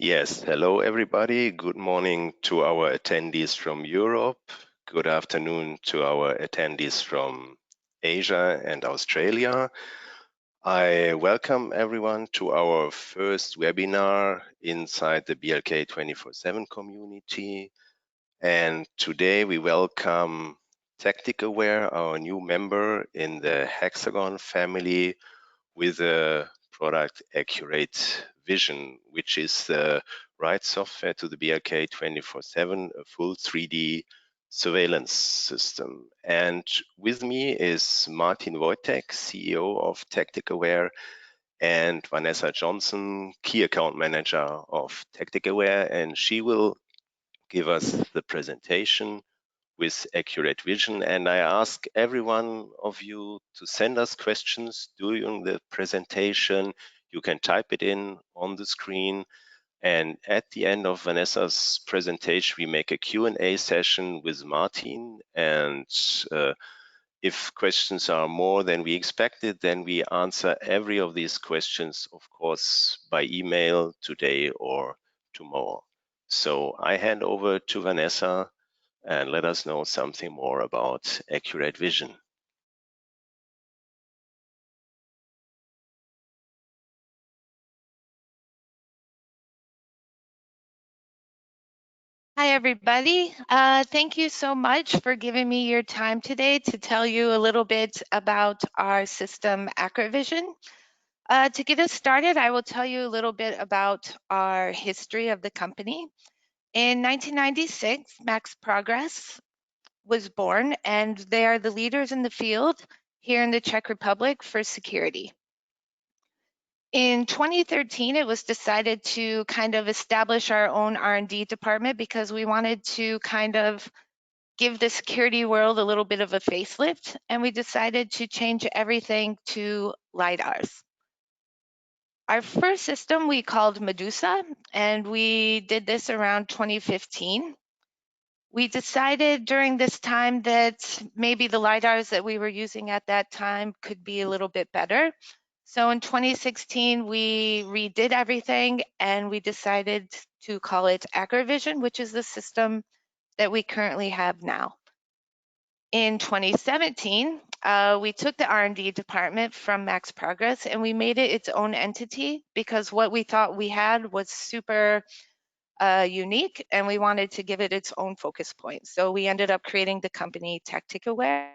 Yes, hello everybody. Good morning to our attendees from Europe. Good afternoon to our attendees from Asia and Australia. I welcome everyone to our first webinar inside the BLK247 community. And today we welcome Tacticaware, our new member in the Hexagon family, with the product ACCUR8VISION, which is the right software to the BLK247, a full 3D surveillance system. And with me is Martin Wojtek, CEO of Tacticaware, and Vanessa Johnson, Key Account Manager of Tacticaware, and she will give us the presentation with ACCUR8VISION. And I ask every one of you to send us questions during the presentation. You can type it in on the screen. And at the end of Vanessa's presentation, we make a Q&A session with Martin. And if questions are more than we expected, then we answer every of these questions, of course, by email today or tomorrow. So I hand over to Vanessa and let us know something more about ACCUR8VISION. Hi, everybody. Thank you so much for giving me your time today to tell you a little bit about our system, ACCUR8VISION. To get us started, I will tell you a little bit about our history of the company. In 1996, Max Progress was born, and they are the leaders in the field here in the Czech Republic for security. In 2013, it was decided to kind of establish our own R&D department because we wanted to kind of give the security world a little bit of a facelift, and we decided to change everything to LiDARs. Our first system we called Medusa, and we did this around 2015. We decided during this time that maybe the LiDARs that we were using at that time could be a little bit better. So in 2016, we redid everything and we decided to call it ACCUR8VISION, which is the system that we currently have now. In 2017, we took the R&D department from Max Progress and we made it its own entity because what we thought we had was super unique and we wanted to give it its own focus point. So we ended up creating the company Tacticaware.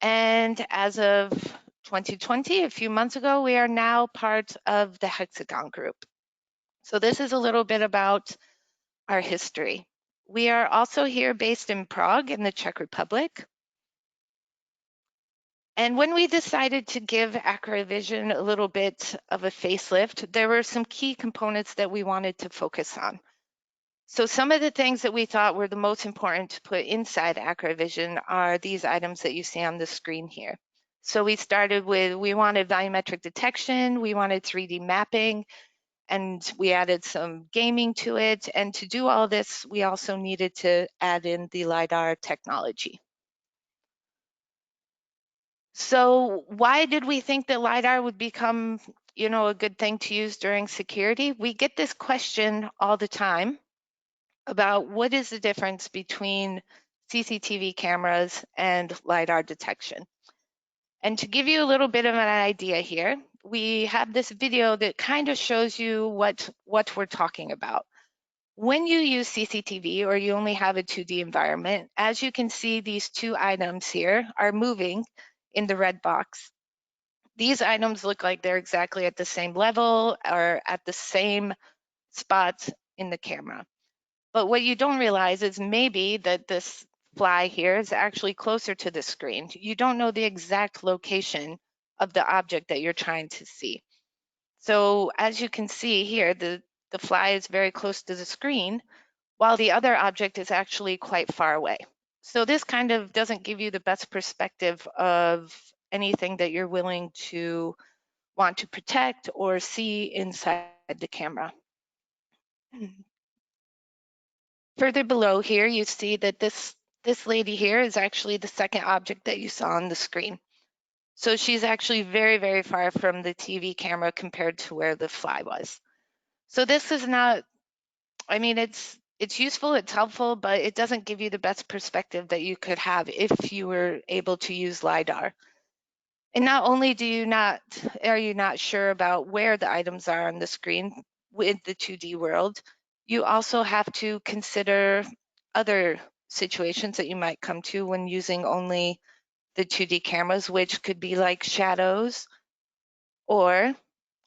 And as of 2020, a few months ago, we are now part of the Hexagon Group. So this is a little bit about our history. We are also here based in Prague in the Czech Republic. And when we decided to give ACCUR8VISION a little bit of a facelift, there were some key components that we wanted to focus on. So some of the things that we thought were the most important to put inside ACCUR8VISION are these items that you see on the screen here. So we started with, we wanted volumetric detection, we wanted 3D mapping, and we added some gaming to it. And to do all this, we also needed to add in the LiDAR technology. So why did we think that LiDAR would become, a good thing to use during security? We get this question all the time about what is the difference between CCTV cameras and LiDAR detection. And to give you a little bit of an idea here, we have this video that kind of shows you what we're talking about. When you use CCTV or you only have a 2D environment, as you can see, these two items here are moving in the red box. These items look like they're exactly at the same level or at the same spot in the camera. But what you don't realize is maybe that this fly here is actually closer to the screen. You don't know the exact location of the object that you're trying to see. So as you can see here, the fly is very close to the screen, while the other object is actually quite far away. So this kind of doesn't give you the best perspective of anything that you're willing to want to protect or see inside the camera. Further below here, you see that this lady here is actually the second object that you saw on the screen. So she's actually very, very far from the TV camera compared to where the fly was. So this is not, I mean, it's useful, it's helpful, but it doesn't give you the best perspective that you could have if you were able to use LiDAR. And not only are you not sure about where the items are on the screen with the 2D world, you also have to consider other situations that you might come to when using only the 2D cameras, which could be like shadows, or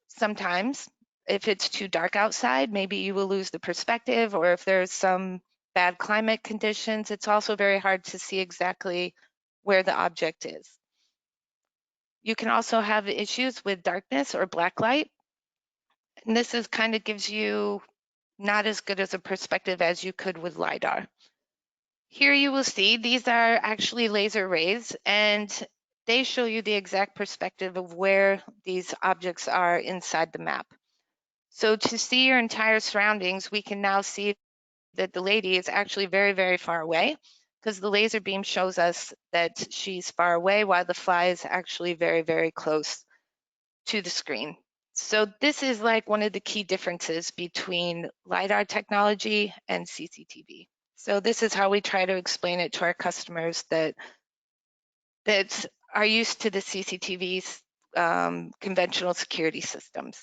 sometimes if it's too dark outside, maybe you will lose the perspective, or if there's some bad climate conditions, it's also very hard to see exactly where the object is. You can also have issues with darkness or black light. And this is kind of gives you not as good as a perspective as you could with LiDAR. Here you will see these are actually laser rays, and they show you the exact perspective of where these objects are inside the map. So to see your entire surroundings, we can now see that the lady is actually very, very far away, because the laser beam shows us that she's far away while the fly is actually very, very close to the screen. So this is like one of the key differences between LiDAR technology and CCTV. So this is how we try to explain it to our customers that are used to the CCTV's conventional security systems.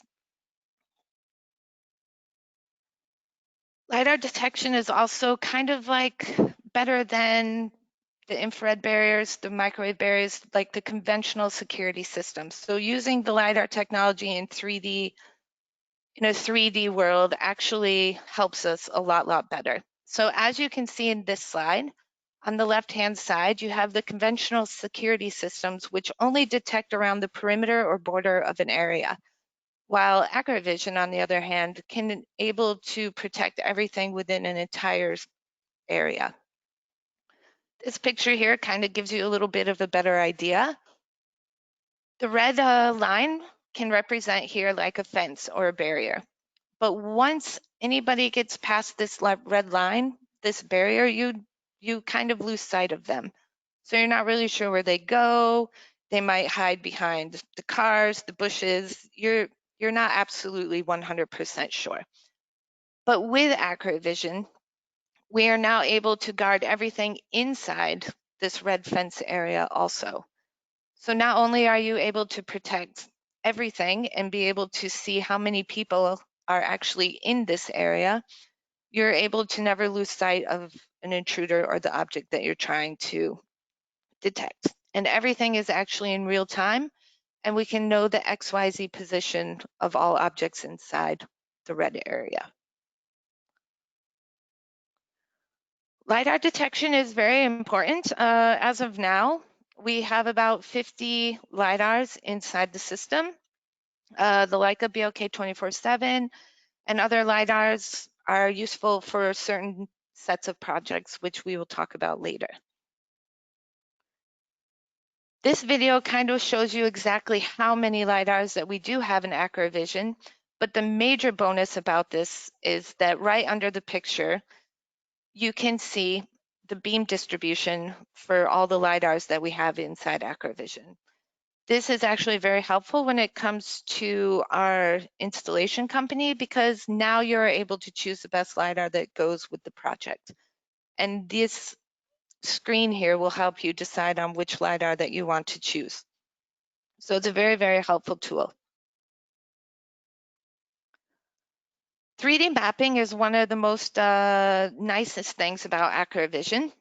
LiDAR detection is also kind of like better than the infrared barriers, the microwave barriers, like the conventional security systems. So using the LiDAR technology in 3D, in a 3D world actually helps us a lot better. So as you can see in this slide, on the left-hand side, you have the conventional security systems, which only detect around the perimeter or border of an area, while ACCUR8VISION, on the other hand, can able to protect everything within an entire area. This picture here kind of gives you a little bit of a better idea. The red line can represent here like a fence or a barrier. But once anybody gets past this red line, this barrier, you kind of lose sight of them. So you're not really sure where they go. They might hide behind the cars, the bushes. You're not absolutely 100% sure. But with ACCUR8VISION, we are now able to guard everything inside this red fence area also. So not only are you able to protect everything and be able to see how many people are actually in this area, you're able to never lose sight of an intruder or the object that you're trying to detect. And everything is actually in real time, and we can know the XYZ position of all objects inside the red area. LiDAR detection is very important. As of now, we have about 50 LiDARs inside the system. The Leica BLK247 and other LiDARs are useful for certain sets of projects, which we will talk about later. This video kind of shows you exactly how many LiDARs that we do have in ACCUR8VISION, but the major bonus about this is that right under the picture, you can see the beam distribution for all the LiDARs that we have inside ACCUR8VISION. This is actually very helpful when it comes to our installation company, because now you're able to choose the best LiDAR that goes with the project. And this screen here will help you decide on which LiDAR that you want to choose. So it's a very, very helpful tool. 3D mapping is one of the most nicest things about ACCUR8VISION.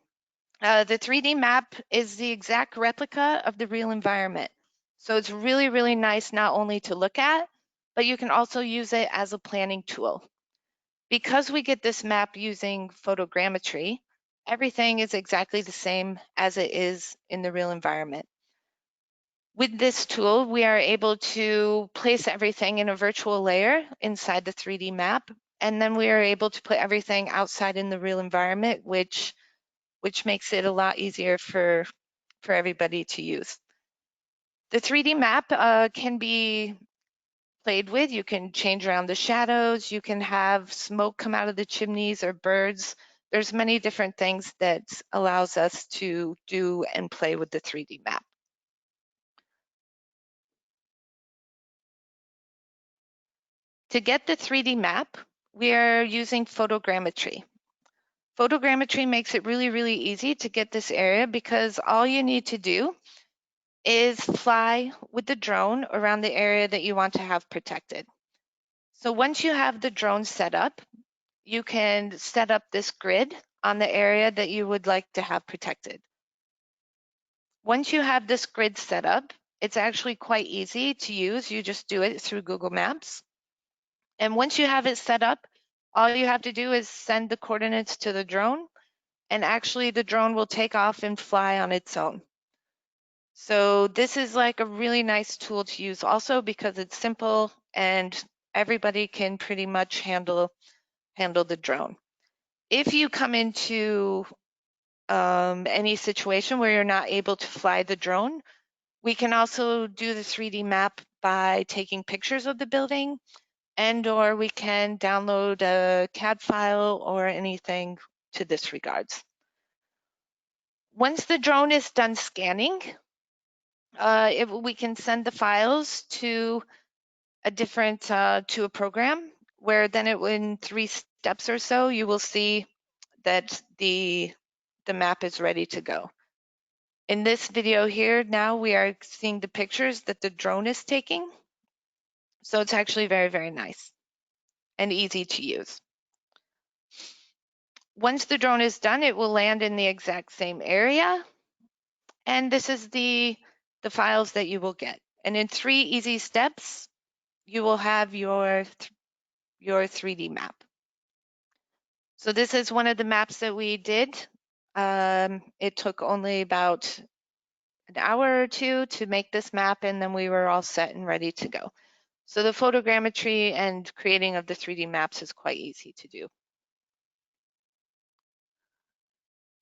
The 3D map is the exact replica of the real environment. So it's really, really nice not only to look at, but you can also use it as a planning tool. Because we get this map using photogrammetry, everything is exactly the same as it is in the real environment. With this tool, we are able to place everything in a virtual layer inside the 3D map, and then we are able to put everything outside in the real environment, which makes it a lot easier for everybody to use. The 3D map can be played with. You can change around the shadows. You can have smoke come out of the chimneys or birds. There's many different things that allows us to do and play with the 3D map. To get the 3D map, we are using photogrammetry. Photogrammetry makes it really, really easy to get this area because all you need to do is fly with the drone around the area that you want to have protected. So once you have the drone set up, you can set up this grid on the area that you would like to have protected. Once you have this grid set up, it's actually quite easy to use. You just do it through Google Maps. And once you have it set up, all you have to do is send the coordinates to the drone, and actually the drone will take off and fly on its own. So this is like a really nice tool to use also because it's simple and everybody can pretty much handle the drone. If you come into any situation where you're not able to fly the drone, we can also do the 3D map by taking pictures of the building, and or we can download a CAD file or anything to this regards. Once the drone is done scanning, we can send the files to a program where then in 3 steps or so, you will see that the map is ready to go. In this video here, now we are seeing the pictures that the drone is taking. So it's actually very, very nice and easy to use. Once the drone is done, it will land in the exact same area. And this is the files that you will get. And in 3 easy steps, you will have your 3D map. So this is one of the maps that we did. It took only about an hour or 2 to make this map, and then we were all set and ready to go. So the photogrammetry and creating of the 3D maps is quite easy to do.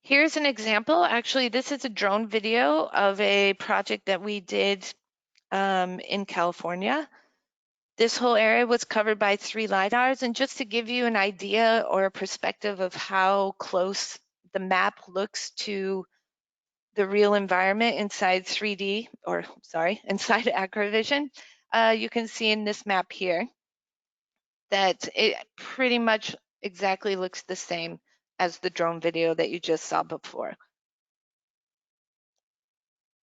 Here's an example. Actually, this is a drone video of a project that we did in California. This whole area was covered by 3 LiDARs, and just to give you an idea or a perspective of how close the map looks to the real environment inside 3D, or sorry, inside ACCUR8VISION, you can see in this map here that it pretty much exactly looks the same as the drone video that you just saw before.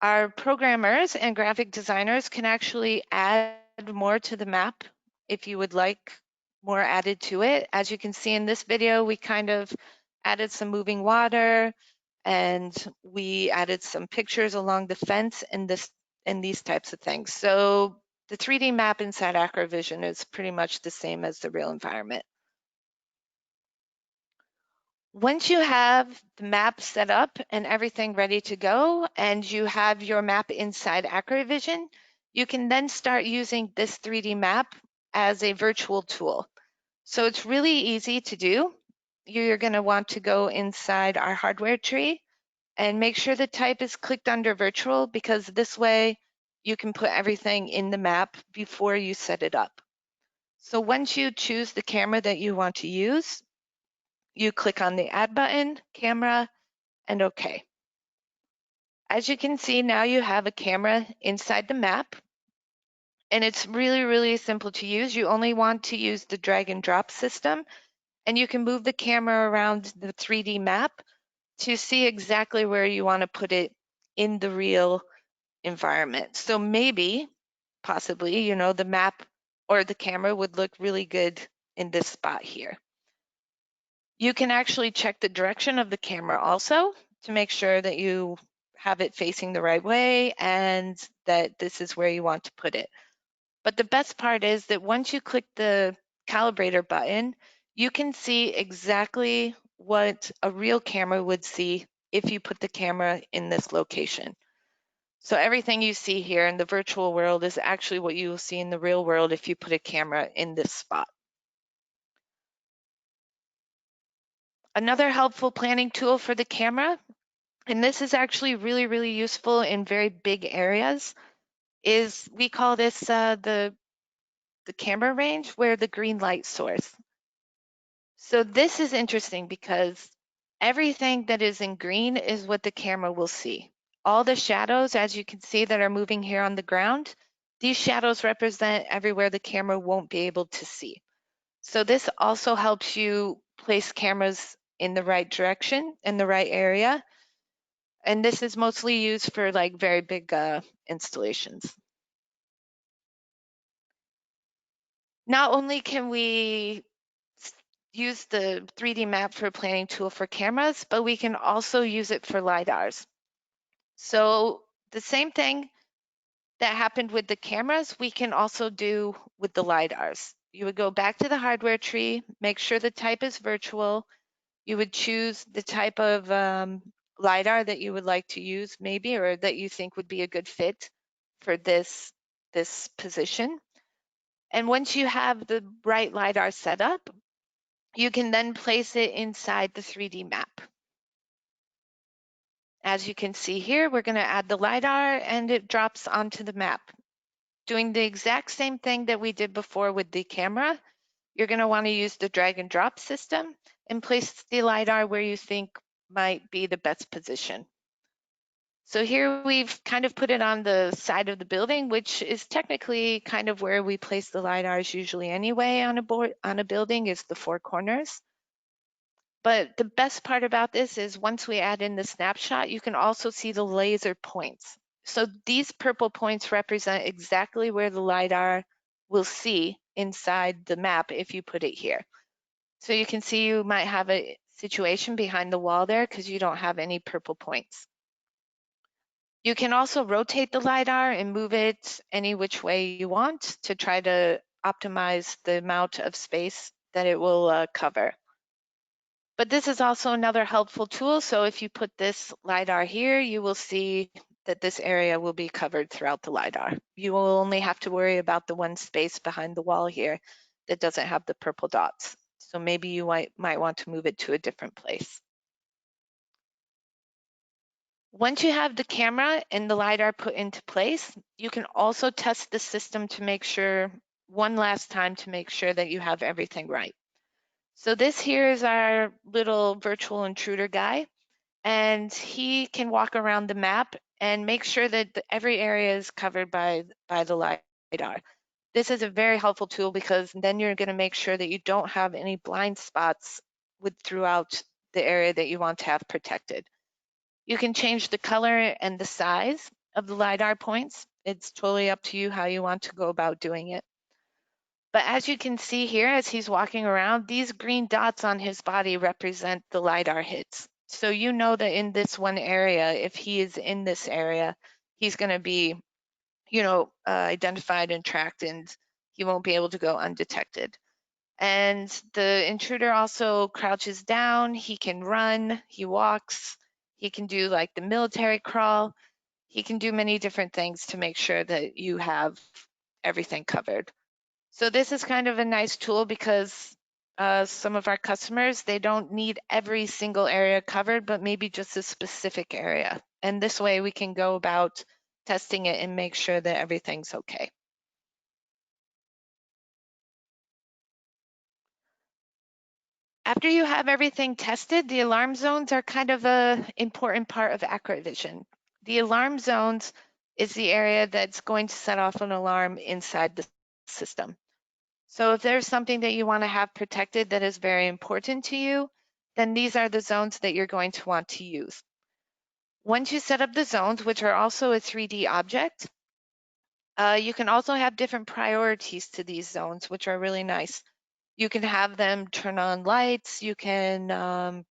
Our programmers and graphic designers can actually add more to the map if you would like more added to it. As you can see in this video, we kind of added some moving water, and we added some pictures along the fence and these types of things. So the 3D map inside ACCUR8VISION is pretty much the same as the real environment. Once you have the map set up and everything ready to go, and you have your map inside ACCUR8VISION, you can then start using this 3D map as a virtual tool. So it's really easy to do. You're going to want to go inside our hardware tree and make sure the type is clicked under virtual, because this way you can put everything in the map before you set it up. So once you choose the camera that you want to use, you click on the Add button, Camera, and OK. As you can see, now you have a camera inside the map, and it's really, really simple to use. You only want to use the drag and drop system, and you can move the camera around the 3D map to see exactly where you want to put it in the real environment. So maybe, possibly, you know, the map or the camera would look really good in this spot here. You can actually check the direction of the camera also to make sure that you have it facing the right way and that this is where you want to put it. But the best part is that once you click the calibrator button, you can see exactly what a real camera would see if you put the camera in this location. So everything you see here in the virtual world is actually what you will see in the real world if you put a camera in this spot. Another helpful planning tool for the camera, and this is actually really, really useful in very big areas, is we call this the camera range, where the green light source. So this is interesting because everything that is in green is what the camera will see. All the shadows, as you can see, that are moving here on the ground, These shadows represent everywhere the camera won't be able to see. So this also helps you place cameras in the right direction, in the right area. And this is mostly used for like very big installations. Not only can we use the 3D map for planning tool for cameras, but we can also use it for LiDARs. So the same thing that happened with the cameras, we can also do with the LiDARs. You would go back to the hardware tree, make sure the type is virtual. You would choose the type of LiDAR that you would like to use maybe, or that you think would be a good fit for this position. And once you have the right LiDAR set up, you can then place it inside the 3D map. As you can see here, we're going to add the LiDAR and it drops onto the map. Doing the exact same thing that we did before with the camera, you're going to want to use the drag and drop system and place the LiDAR where you think might be the best position. So here we've kind of put it on the side of the building, which is technically kind of where we place the LiDARs usually anyway on a building, is the four corners. But the best part about this is once we add in the snapshot, you can also see the laser points. So these purple points represent exactly where the LiDAR will see inside the map if you put it here. So you can see you might have a situation behind the wall there because you don't have any purple points. You can also rotate the LiDAR and move it any which way you want to try to optimize the amount of space that it will cover. But this is also another helpful tool. So if you put this LiDAR here, you will see that this area will be covered throughout the LiDAR. You will only have to worry about the one space behind the wall here that doesn't have the purple dots. So maybe you might want to move it to a different place. Once you have the camera and the LiDAR put into place, you can also test the system to make sure, one last time, to make sure that you have everything right. So this here is our little virtual intruder guy, and he can walk around the map and make sure that every area is covered by the LiDAR. This is a very helpful tool because then you're going to make sure that you don't have any blind spots throughout the area that you want to have protected. You can change the color and the size of the LiDAR points. It's totally up to you how you want to go about doing it. But as you can see here, as he's walking around, these green dots on his body represent the LiDAR hits. So you know that in this one area, if he is in this area, he's going to be, identified and tracked, and he won't be able to go undetected. And the intruder also crouches down, he can run, he walks, he can do like the military crawl. He can do many different things to make sure that you have everything covered. So this is kind of a nice tool because some of our customers, they don't need every single area covered, but maybe just a specific area. And this way we can go about testing it and make sure that everything's okay. After you have everything tested, the alarm zones are kind of an important part of ACCUR8VISION. The alarm zones is the area that's going to set off an alarm inside the system. So if there's something that you want to have protected that is very important to you, then these are the zones that you're going to want to use. Once you set up the zones, which are also a 3D object, you can also have different priorities to these zones, which are really nice. You can have them turn on lights, you can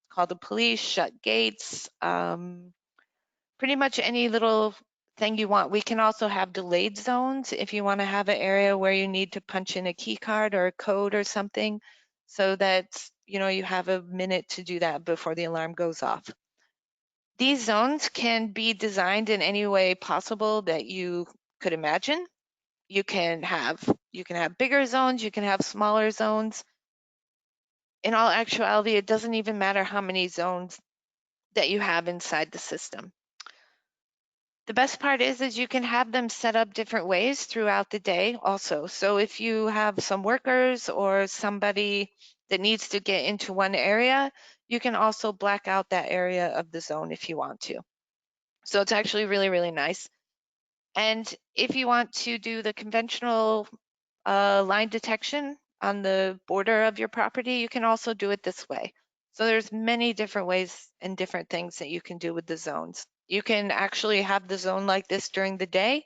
call the police, shut gates, pretty much any little thing you want. We can also have delayed zones if you want to have an area where you need to punch in a key card or a code or something, so that you have a minute to do that before the alarm goes off. These zones can be designed in any way possible that you could imagine. You can have bigger zones, you can have smaller zones. In all actuality, it doesn't even matter how many zones that you have inside the system. The best part is you can have them set up different ways throughout the day also. So if you have some workers or somebody that needs to get into one area, you can also black out that area of the zone if you want to. So it's actually really, really nice. And if you want to do the conventional line detection on the border of your property, you can also do it this way. So there's many different ways and different things that you can do with the zones. You can actually have the zone like this during the day,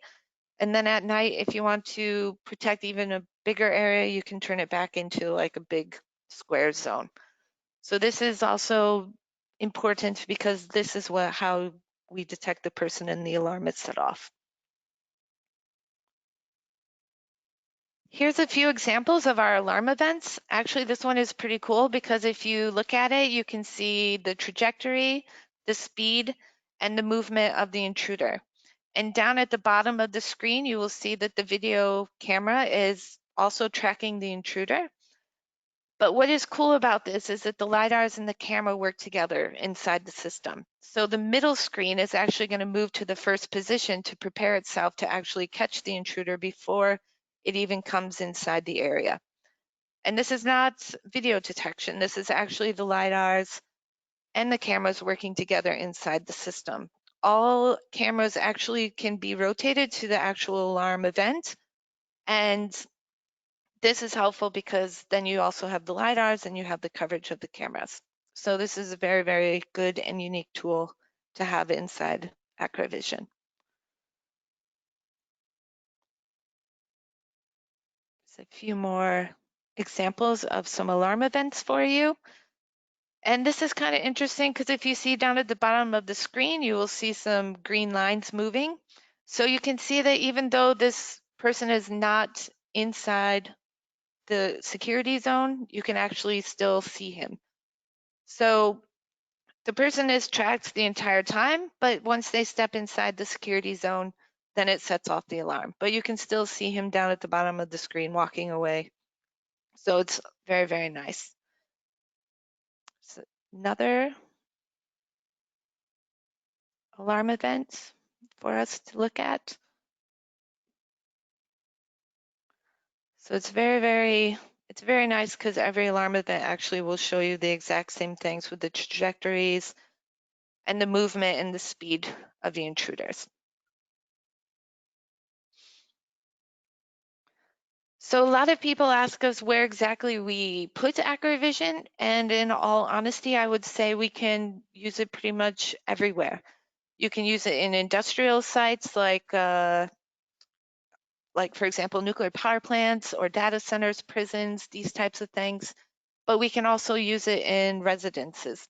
and then at night, if you want to protect even a bigger area, you can turn it back into like a big square zone. So this is also important because this is how we detect the person and the alarm is set off. Here's a few examples of our alarm events. Actually, this one is pretty cool because if you look at it, you can see the trajectory, the speed, and the movement of the intruder. And down at the bottom of the screen, you will see that the video camera is also tracking the intruder. But what is cool about this is that the LiDARs and the camera work together inside the system. So the middle screen is actually going to move to the first position to prepare itself to actually catch the intruder before it even comes inside the area. And this is not video detection. This is actually the LiDARs and the cameras working together inside the system. All cameras actually can be rotated to the actual alarm event. And this is helpful because then you also have the LiDARs and you have the coverage of the cameras. So this is a very, very good and unique tool to have inside ACCUR8VISION. A few more examples of some alarm events for you. And this is kind of interesting because if you see down at the bottom of the screen, you will see some green lines moving. So you can see that even though this person is not inside the security zone, you can actually still see him. So the person is tracked the entire time, but once they step inside the security zone, then it sets off the alarm. But you can still see him down at the bottom of the screen walking away. So it's very, very nice. So another alarm event for us to look at. So it's very nice because every alarm event actually will show you the exact same things with the trajectories and the movement and the speed of the intruders. So a lot of people ask us where exactly we put ACCUR8VISION, and in all honesty, I would say we can use it pretty much everywhere. You can use it in industrial sites like for example, nuclear power plants or data centers, prisons, these types of things. But we can also use it in residences.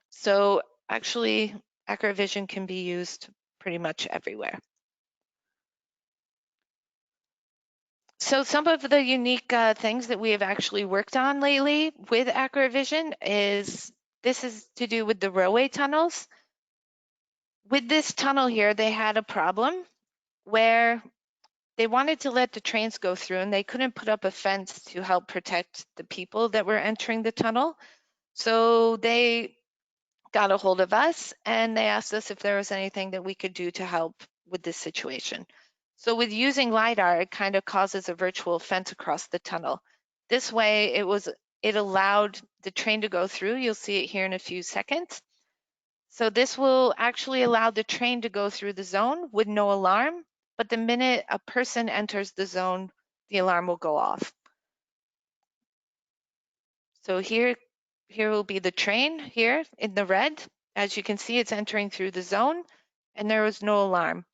So actually, ACCUR8VISION can be used pretty much everywhere. So some of the unique things that we have actually worked on lately with ACCUR8VISION is this is to do with the railway tunnels. With this tunnel here, they had a problem where they wanted to let the trains go through and they couldn't put up a fence to help protect the people that were entering the tunnel. So they got a hold of us and they asked us if there was anything that we could do to help with this situation. So with using LiDAR, it kind of causes a virtual fence across the tunnel. This way it allowed the train to go through. You'll see it here in a few seconds. So this will actually allow the train to go through the zone with no alarm, but the minute a person enters the zone, the alarm will go off. So here will be the train here in the red. As you can see, it's entering through the zone and there was no alarm.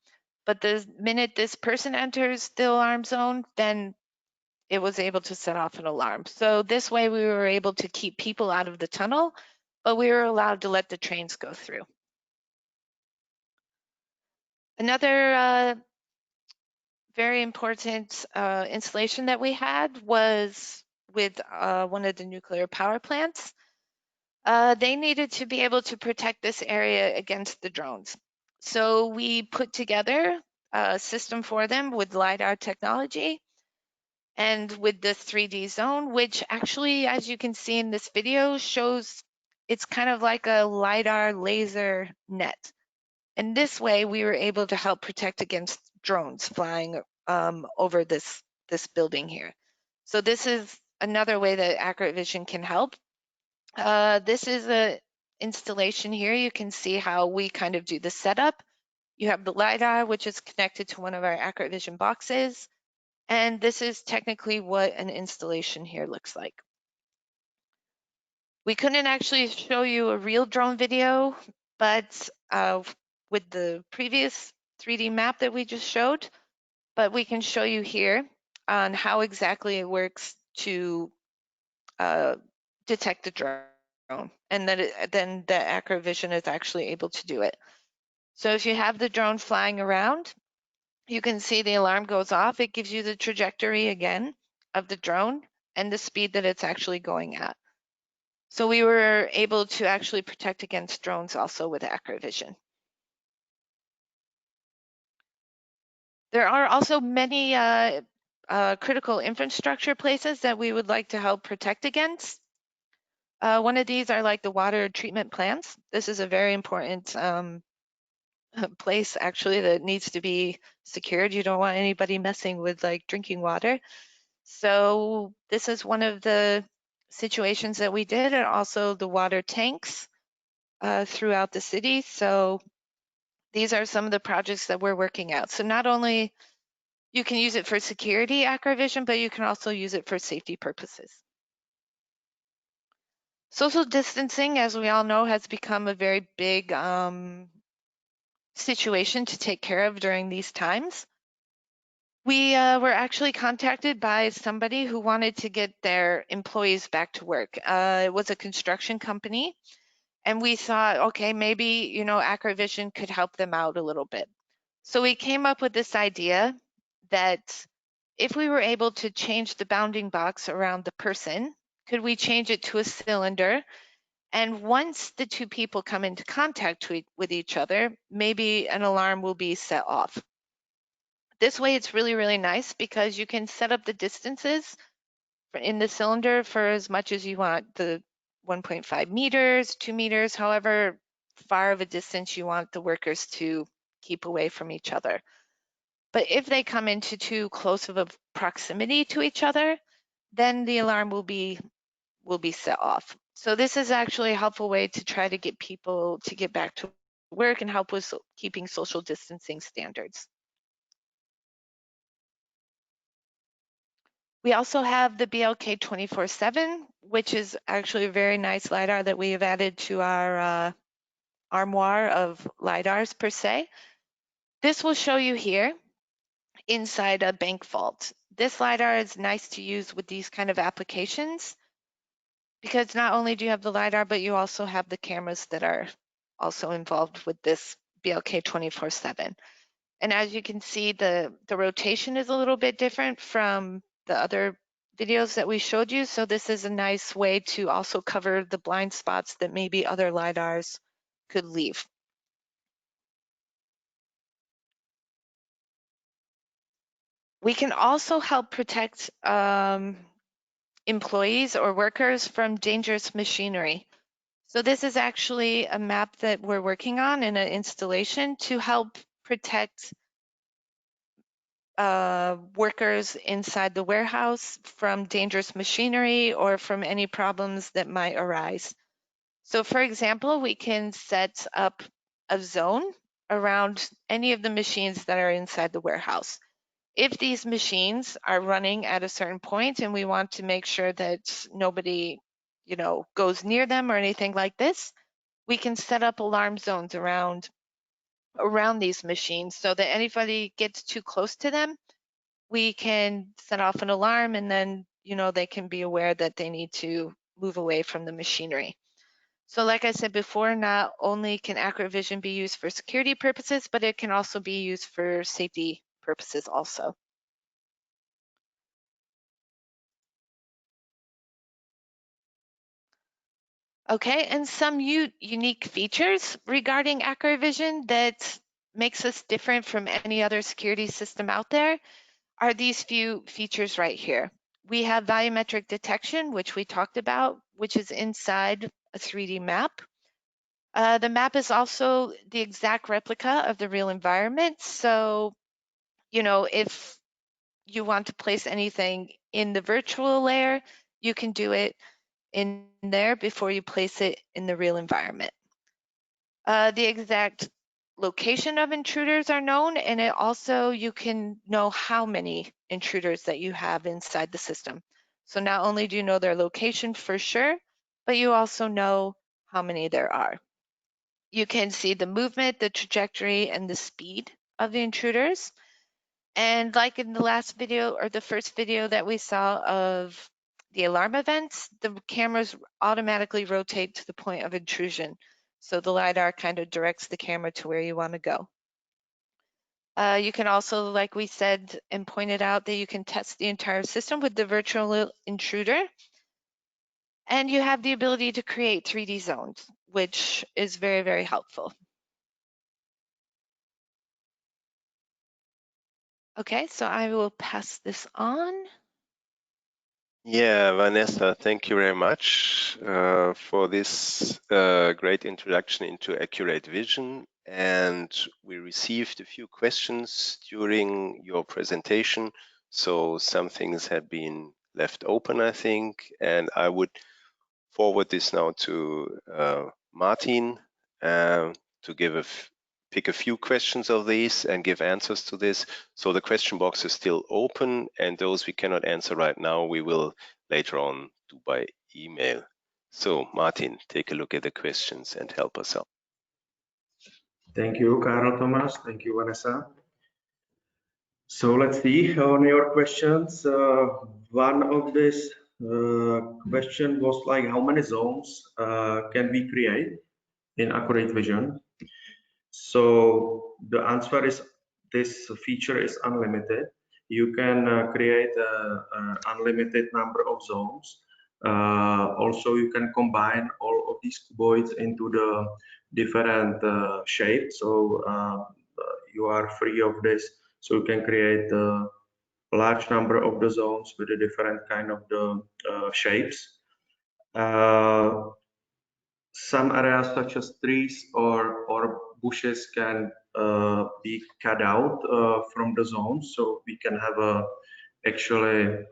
But the minute this person enters the alarm zone, then it was able to set off an alarm. So this way we were able to keep people out of the tunnel, but we were allowed to let the trains go through. Another very important installation that we had was with one of the nuclear power plants. They needed to be able to protect this area against the drones. So we put together a system for them with LiDAR technology and with the 3D zone, which actually, as you can see in this video, shows it's kind of like a LiDAR laser net. And this way we were able to help protect against drones flying over this building here. So this is another way that ACCUR8VISION can help. This is an installation here. You can see how we kind of do the setup. You have the LiDAR, which is connected to one of our ACCUR8VISION boxes. And this is technically what an installation here looks like. We couldn't actually show you a real drone video, but with the previous 3D map that we just showed, but we can show you here on how exactly it works to detect the drone, and then the ACCUR8VISION is actually able to do it. So if you have the drone flying around, you can see the alarm goes off. It gives you the trajectory again of the drone and the speed that it's actually going at. So we were able to actually protect against drones also with ACCUR8VISION. There are also many critical infrastructure places that we would like to help protect against. One of these are like the water treatment plants. This is a very important place actually that needs to be secured. You don't want anybody messing with like drinking water. So this is one of the situations that we did, and also the water tanks throughout the city. So these are some of the projects that we're working out. So not only you can use it for security ACCUR8VISION, but you can also use it for safety purposes. Social distancing, as we all know, has become a very big situation to take care of during these times. We were actually contacted by somebody who wanted to get their employees back to work. It was a construction company, and we thought, okay, maybe, you know, ACCUR8VISION could help them out a little bit. So we came up with this idea that if we were able to change the bounding box around the person, could we change it to a cylinder? And once the two people come into contact with each other, maybe an alarm will be set off. This way it's really, really nice because you can set up the distances in the cylinder for as much as you want, the 1.5 meters, 2 meters, however far of a distance you want the workers to keep away from each other. But if they come into too close of a proximity to each other, then the alarm will be set off. So this is actually a helpful way to try to get people to get back to work and help with keeping social distancing standards. We also have the BLK247, which is actually a very nice LiDAR that we have added to our armoire of LiDARs per se. This will show you here inside a bank vault. This LiDAR is nice to use with these kind of applications because not only do you have the LiDAR, but you also have the cameras that are also involved with this BLK247. And as you can see, the rotation is a little bit different from the other videos that we showed you. So this is a nice way to also cover the blind spots that maybe other LiDARs could leave. We can also help protect employees or workers from dangerous machinery. So this is actually a map that we're working on in an installation to help protect workers inside the warehouse from dangerous machinery or from any problems that might arise. So for example, we can set up a zone around any of the machines that are inside the warehouse. If these machines are running at a certain point and we want to make sure that nobody, you know, goes near them or anything like this, we can set up alarm zones around these machines so that anybody gets too close to them, we can set off an alarm and then, you know, they can be aware that they need to move away from the machinery. So like I said before, not only can ACCUR8VISION be used for security purposes, but it can also be used for safety purposes also. Okay, and some unique features regarding ACCUR8VISION that makes us different from any other security system out there are these few features right here. We have volumetric detection, which we talked about, which is inside a 3D map. The map is also the exact replica of the real environment. So, you know, if you want to place anything in the virtual layer, you can do it in there before you place it in the real environment. The exact location of intruders are known, and it also you can know how many intruders that you have inside the system. So not only do you know their location for sure, but you also know how many there are. You can see the movement, the trajectory, and the speed of the intruders. And like in the last video or the first video that we saw of the alarm events, the cameras automatically rotate to the point of intrusion. So the LiDAR kind of directs the camera to where you want to go. You can also, like we said and pointed out, that you can test the entire system with the virtual intruder. And you have the ability to create 3D zones, which is very, very helpful. Okay, so I will pass this on. Yeah, Vanessa, thank you very much for this great introduction into ACCUR8VISION. And we received a few questions during your presentation. So some things had been left open, I think. And I would forward this now to Martin to pick a few questions of these and give answers to this. So the question box is still open, and those we cannot answer right now, we will later on do by email. So Martin, take a look at the questions and help us out. Thank you, Carl Thomas. Thank you, Vanessa. So let's see on your questions. One of this question was like, how many zones can we create in ACCUR8VISION? So the answer is this feature is unlimited. You can create an unlimited number of zones. Also, you can combine all of these cuboids into the different shapes. So you are free of this. So you can create a large number of the zones with a different kind of the shapes. Some areas such as trees or bushes can be cut out from the zones, so we can have a actually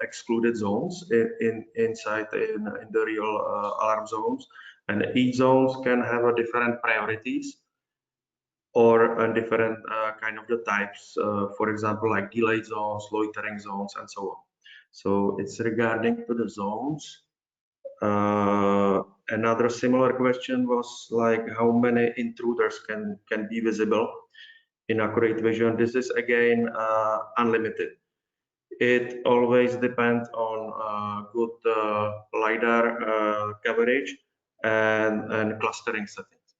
excluded zones inside in the real alarm zones, and each zones can have a different priorities or a different kind of the types, for example, like delayed zones, loitering zones, and so on. So it's regarding to the zones. Another similar question was like, how many intruders can be visible in ACCUR8VISION? This is again unlimited. It always depends on good LiDAR coverage and clustering settings,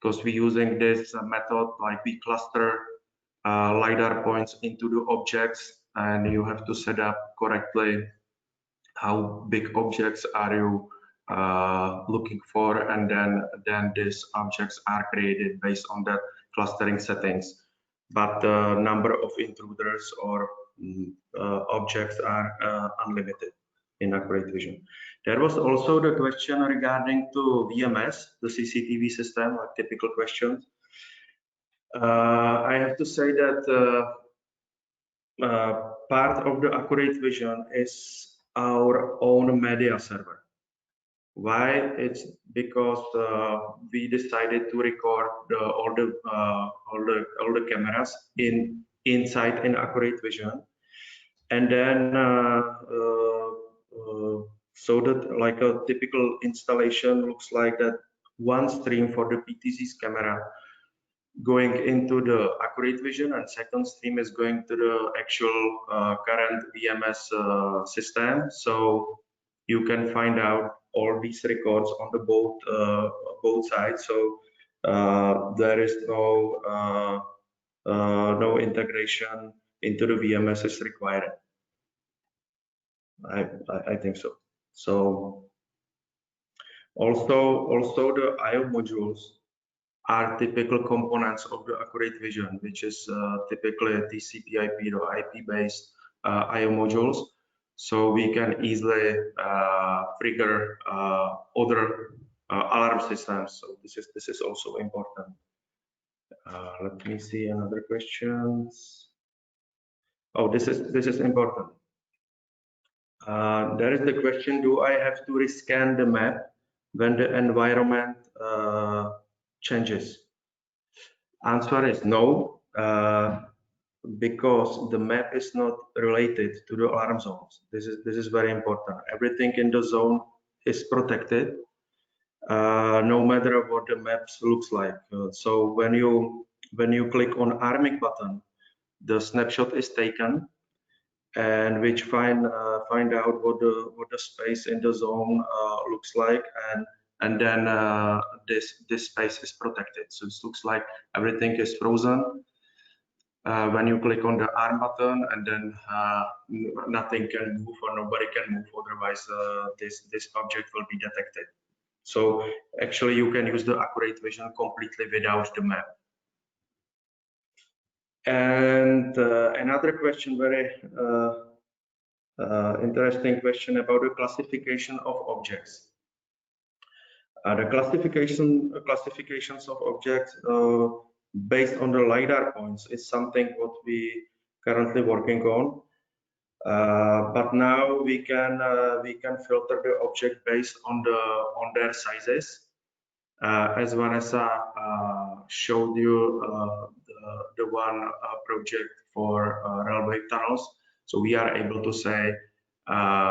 because we're using this method, like we cluster LiDAR points into the objects, and you have to set up correctly how big objects are you looking for, and then these objects are created based on that clustering settings. But the number of intruders or objects are unlimited in ACCUR8VISION. There was also the question regarding to VMS, the CCTV system, like typical questions. I have to say that part of the ACCUR8VISION is our own media server. Why? It's because we decided to record all the cameras inside in ACCUR8VISION, and then so that like a typical installation looks like that one stream for the PTC's camera going into the ACCUR8VISION, and second stream is going to the actual current VMS system. So you can find out all these records on the both sides. So there is no integration into the VMS is required. I think so. So also the I/O modules are typical components of the ACCUR8VISION, which is typically TCP/IP or IP-based I/O modules. So we can easily trigger other alarm systems. So this is also important. Let me see another questions. Oh, this is important. There is the question: do I have to rescan the map when the environment changes? Answer is no, because the map is not related to the alarm zones. This is very important. Everything in the zone is protected, no matter what the maps looks like. So when you click on arming button, the snapshot is taken, and which find out what the space in the zone looks like, and then this space is protected. So it looks like everything is frozen when you click on the arm button, and then nothing can move or nobody can move, otherwise this object will be detected. So actually you can use the ACCUR8VISION completely without the map. And another question, very interesting question about the classification of objects. The classifications of objects based on the LiDAR points is something what we currently working on. But now we can filter the object based on their sizes. As Vanessa showed you the one project for railway tunnels, so we are able to say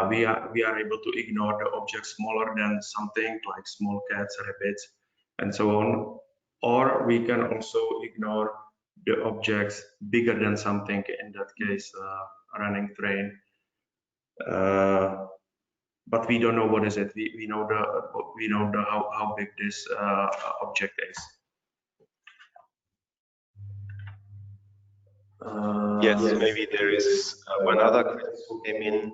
we are able to ignore the objects smaller than something like small cats, rabbits, and so on, or we can also ignore the objects bigger than something, in that case running train. But we don't know what is it. We know how big this object is. Yes, maybe there is one other question came in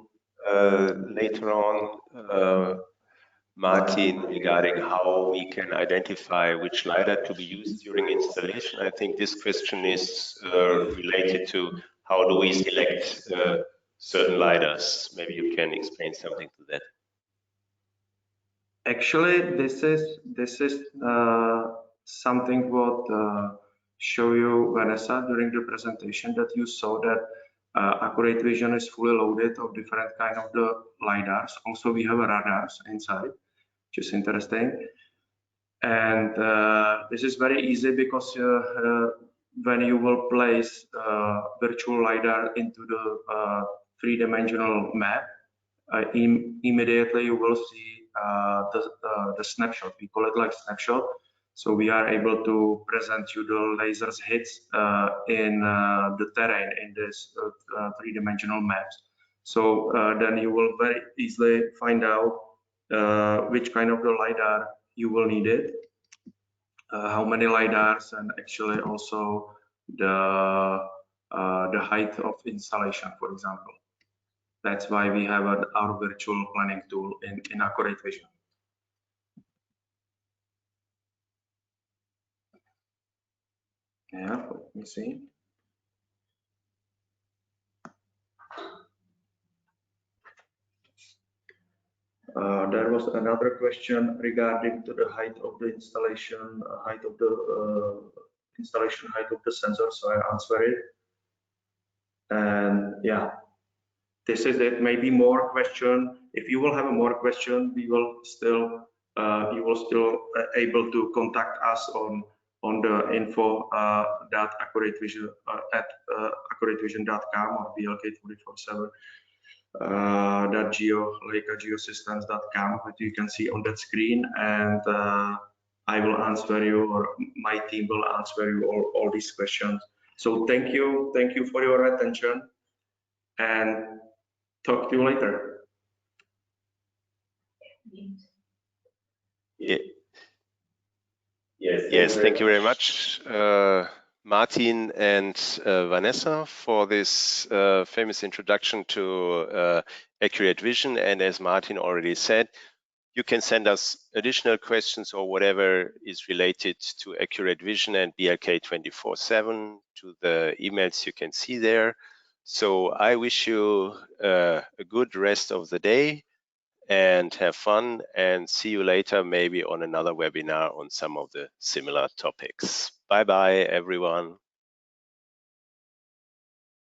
later on, Martin, regarding how we can identify which LiDAR to be used during installation. I think this question is related to how do we select certain LiDARs. Maybe you can explain something to that. Actually, this is something what show you, Vanessa, during the presentation, that you saw that ACCUR8VISION is fully loaded of different kind of the LiDARs. Also, we have radars inside, which is interesting. And this is very easy because when you will place virtual LiDAR into the three-dimensional map, immediately you will see the snapshot. We call it like snapshot. So we are able to present you the lasers hits in the terrain in this three-dimensional maps. So then you will very easily find out which kind of the LiDAR you will need it, how many LiDARs, and actually also the height of installation, for example. That's why we have our virtual planning tool in ACCUR8VISION. Yeah, let me see. There was another question regarding to the height of the installation, height of the sensor, so I answer it. And yeah, this is it. Maybe more question. If you will have a more question, we will still you will still able to contact us on the info at ACCUR8VISION.com or BLK247 .geosystems.com, that you can see on that screen, and I will answer you, or my team will answer you all these questions. So thank you for your attention, and talk to you later. Yeah. Yes, thank you very much, Martin and Vanessa, for this famous introduction to ACCUR8VISION. And as Martin already said, you can send us additional questions or whatever is related to ACCUR8VISION and BLK247 to the emails you can see there. So I wish you a good rest of the day and have fun, and see you later, maybe on another webinar on some of the similar topics. Bye bye, everyone.